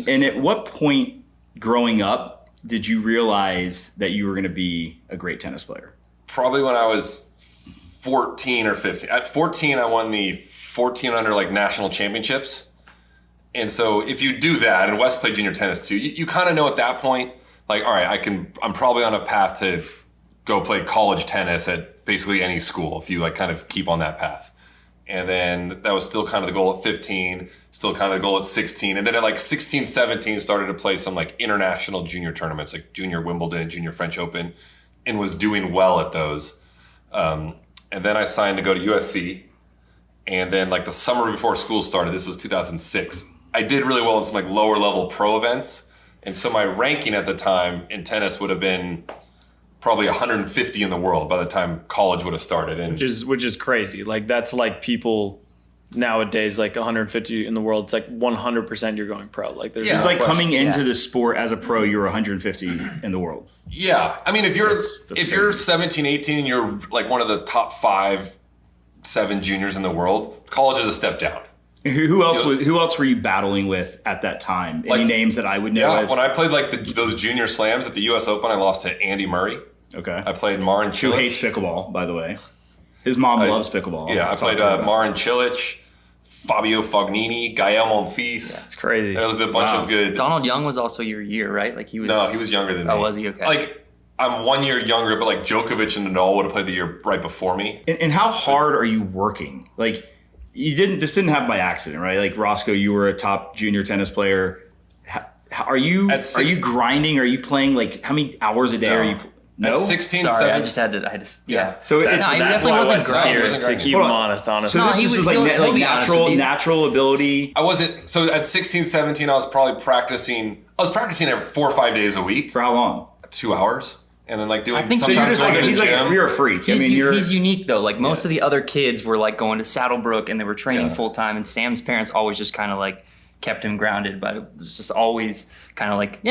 And at what point growing up did you realize that you were going to be a great tennis player? Probably when I was 14 or 15. At 14, I won the 1400 like national championships. And so if you do that, and Wes played junior tennis too, you kind of know at that point, like, all right, I'm probably on a path to go play college tennis at basically any school if you like kind of keep on that path. And then that was still kind of the goal at 15, still kind of the goal at 16. And then at like 16, 17, started to play some like international junior tournaments, like junior Wimbledon, junior French Open, and was doing well at those. And then I signed to go to USC. And then like the summer before school started, this was 2006, I did really well in some like lower level pro events. And so my ranking at the time in tennis would have been probably 150 in the world by the time college would have started. And which is crazy. Like that's like people nowadays, like 150 in the world, it's like 100% you're going pro. Like there's like coming into the sport as a pro, you're 150 in the world. Yeah. I mean, if you're 17, 18 and you're like one of the top 5, 7 juniors in the world, college is a step down. Who else were you battling with at that time? Any names that I would know? Yeah, when I played like those junior slams at the U.S. Open, I lost to Andy Murray. Okay. I played Marin Cilic. Who hates pickleball, by the way. His mom loves pickleball. Yeah, I played Marin Cilic, Fabio Fognini, Gael Monfils. Yeah, it's crazy. There was a bunch of good. Donald Young was also your year, right? Like he was. No, he was younger than me. Oh, was he? Okay. Like I'm 1 year younger, but like Djokovic and Nadal would have played the year right before me. And how hard are you working? Like this didn't happen by accident, right? Like Roscoe, you were a top junior tennis player. Are you grinding? Are you playing like how many hours a day are you? No? At 16, Sorry, 17. I just yeah. So he definitely wasn't grinding. To keep him honest. So this is like natural ability. I wasn't. So at 16, 17, I was probably practicing. I was practicing every 4 or 5 days a week. For how long? 2 hours. And then like doing. I think sometimes so. You're a freak. He's unique though. Like most of the other kids were like going to Saddlebrook and they were training full time. And Sam's parents always just kind of like kept him grounded. But it was just always kind of like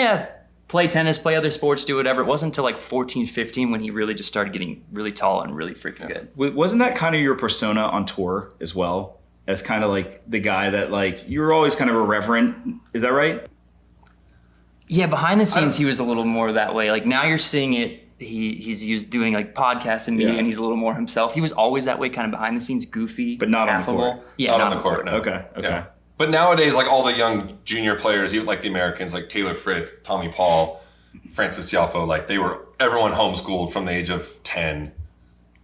play tennis, play other sports, do whatever. It wasn't until like 14, 15 when he really just started getting really tall and really freaking good. Wasn't that kind of your persona on tour as well? As kind of like the guy that like, you were always kind of irreverent. Is that right? Yeah, behind the scenes, he was a little more that way. Like now you're seeing it, he's doing like podcasts and media and he's a little more himself. He was always that way, kind of behind the scenes, goofy. But not affable. On the court. Yeah, not on the court, no. Okay. Yeah. But nowadays, like all the young junior players, even like the Americans, like Taylor Fritz, Tommy Paul, Francis Tiafoe, like everyone homeschooled from the age of 10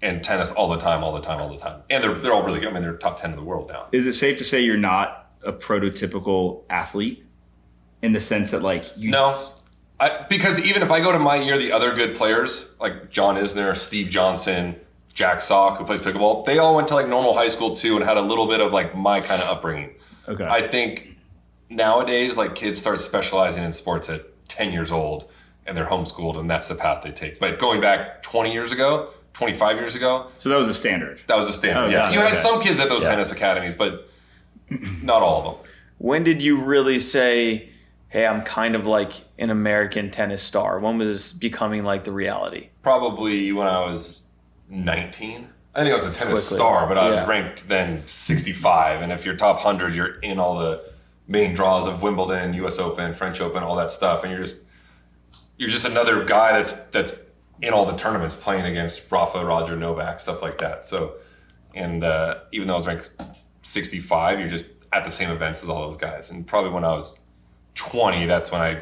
and tennis all the time. And they're all really good. I mean, they're top 10 in the world now. Is it safe to say you're not a prototypical athlete in the sense that like you... No. Because even if I go to my year, the other good players, like John Isner, Steve Johnson, Jack Sock, who plays pickleball, they all went to like normal high school too and had a little bit of like my kind of upbringing. Okay. I think nowadays, like kids start specializing in sports at 10 years old and they're homeschooled and that's the path they take. But going back 20 years ago, 25 years ago. So that was a standard. That was a standard, Oh, yeah. You okay. had some kids at those tennis academies, but not all of them. When did you really say, hey, I'm kind of like an American tennis star? When was this becoming like the reality? Probably when I was 19. I think I was a tennis star, but I was ranked then 65. And if you're top 100, you're in all the main draws of Wimbledon, U.S. Open, French Open, all that stuff. And you're just another guy that's in all the tournaments playing against Rafa, Roger, Novak, stuff like that. So, and even though I was ranked 65, you're just at the same events as all those guys. And probably when I was 20, that's when I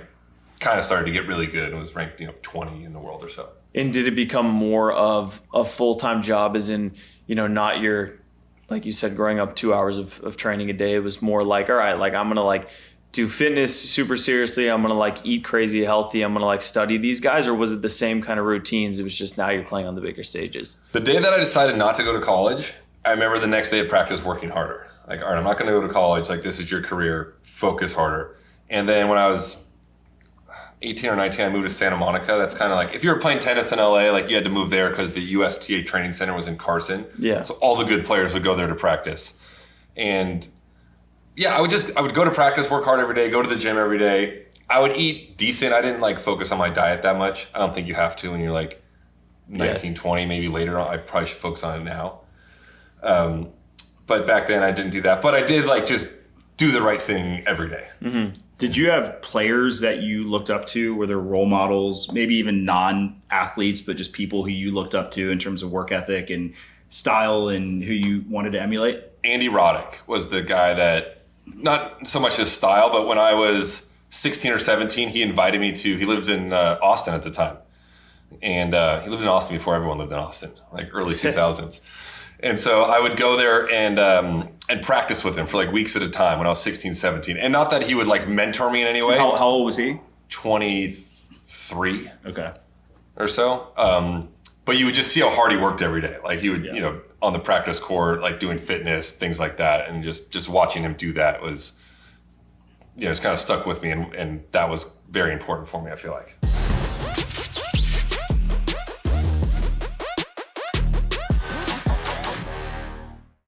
kind of started to get really good and was ranked 20 in the world or so. And did it become more of a full-time job, as in, not your, like you said, growing up 2 hours of training a day? It was more like, all right, like I'm going to like do fitness super seriously. I'm going to like eat crazy healthy. I'm going to like study these guys. Or was it the same kind of routines? It was just now you're playing on the bigger stages. The day that I decided not to go to college, I remember the next day at practice working harder. Like, all right, I'm not going to go to college. Like, this is your career. Focus harder. And then when I was 18 or 19, I moved to Santa Monica. That's kind of like, if you were playing tennis in LA, like you had to move there because the USTA training center was in Carson. Yeah. So all the good players would go there to practice. And yeah, I would go to practice, work hard every day, go to the gym every day. I would eat decent. I didn't like focus on my diet that much. I don't think you have to when you're like 19, 20, maybe later on. I probably should focus on it now. But back then I didn't do that. But I did like just do the right thing every day. Mm-hmm. Did you have players that you looked up to? Were there role models, maybe even non-athletes, but just people who you looked up to in terms of work ethic and style and who you wanted to emulate? Andy Roddick was the guy that, not so much his style, but when I was 16 or 17, he invited me to, he lived in Austin at the time. And he lived in Austin before everyone lived in Austin, like early 2000s. And so I would go there and practice with him for like weeks at a time when I was 16, 17. And not that he would like mentor me in any way. How old was he? 23. Okay. Or so. But you would just see how hard he worked every day. Like he would, you know, on the practice court, like doing fitness, things like that. And just watching him do that was, you know, it's kind of stuck with me. And that was very important for me, I feel like.